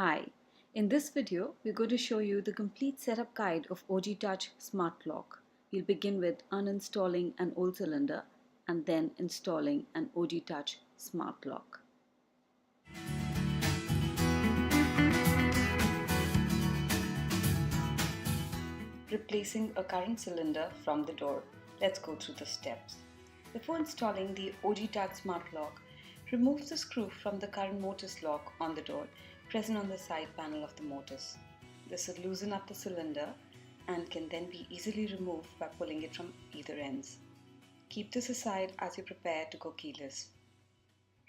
Hi, in this video we're going to show you the complete setup guide of Oji Touch Smart Lock. We'll begin with uninstalling an old cylinder and then installing an Oji Touch Smart Lock. Replacing a current cylinder from the door. Let's go through the steps. Before installing the Oji Touch Smart Lock, remove the screw from the current mortise lock on the door present on the side panel of the mortise. This will loosen up the cylinder and can then be easily removed by pulling it from either ends. Keep this aside as you prepare to go keyless.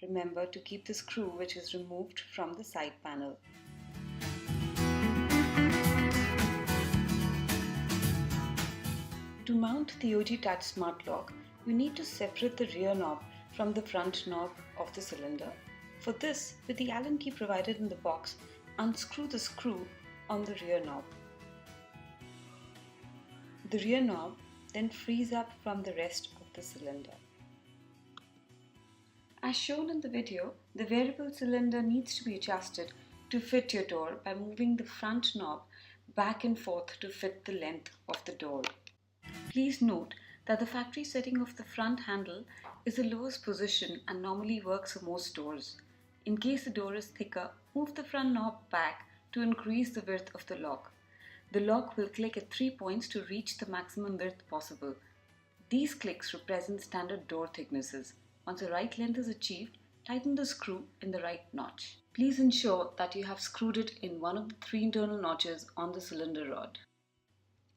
Remember to keep the screw which is removed from the side panel. To mount the Oji Touch Smart Lock, you need to separate the rear knob from the front knob of the cylinder. For this, with the Allen key provided in the box, unscrew the screw on the rear knob. The rear knob then frees up from the rest of the cylinder. As shown in the video, the variable cylinder needs to be adjusted to fit your door by moving the front knob back and forth to fit the length of the door. Please note that the factory setting of the front handle is the lowest position and normally works for most doors. In case the door is thicker, move the front knob back to increase the width of the lock. The lock will click at 3 points to reach the maximum width possible. These clicks represent standard door thicknesses. Once the right length is achieved, tighten the screw in the right notch. Please ensure that you have screwed it in one of the 3 internal notches on the cylinder rod.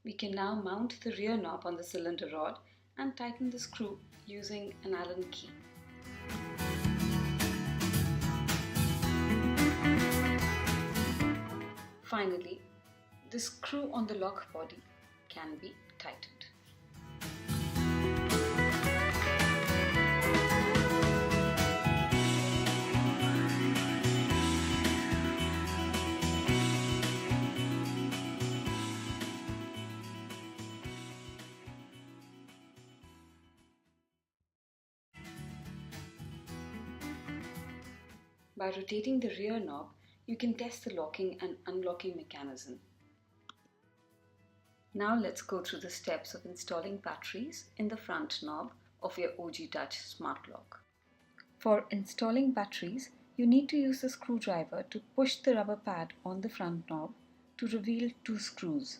We can now mount the rear knob on the cylinder rod and tighten the screw using an Allen key. Finally, the screw on the lock body can be tightened. By rotating the rear knob, you can test the locking and unlocking mechanism. Now let's go through the steps of installing batteries in the front knob of your Oji Touch Smart Lock. For installing batteries, you need to use the screwdriver to push the rubber pad on the front knob to reveal 2 screws.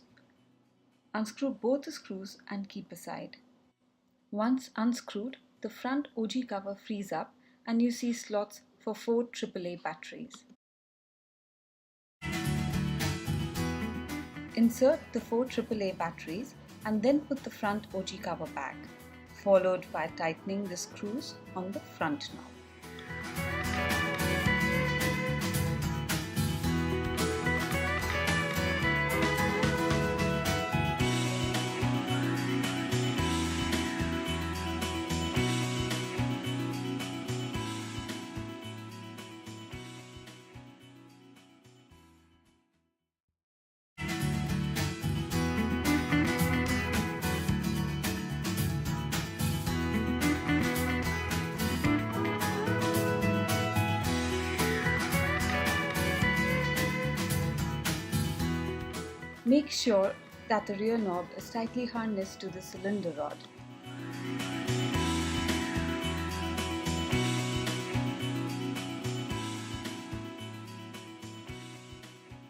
Unscrew both the screws and keep aside. Once unscrewed, the front Oji cover frees up and you see slots for 4 AAA batteries. Insert the 4 AAA batteries and then put the front Oji cover back, followed by tightening the screws on the front knob. Make sure that the rear knob is tightly harnessed to the cylinder rod.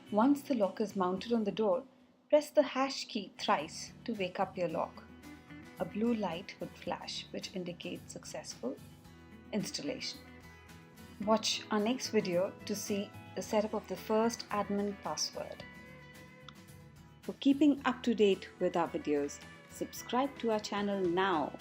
Once the lock is mounted on the door, press the hash key thrice to wake up your lock. A blue light would flash which indicates successful installation. Watch our next video to see the setup of the first admin password. For keeping up to date with our videos, subscribe to our channel now.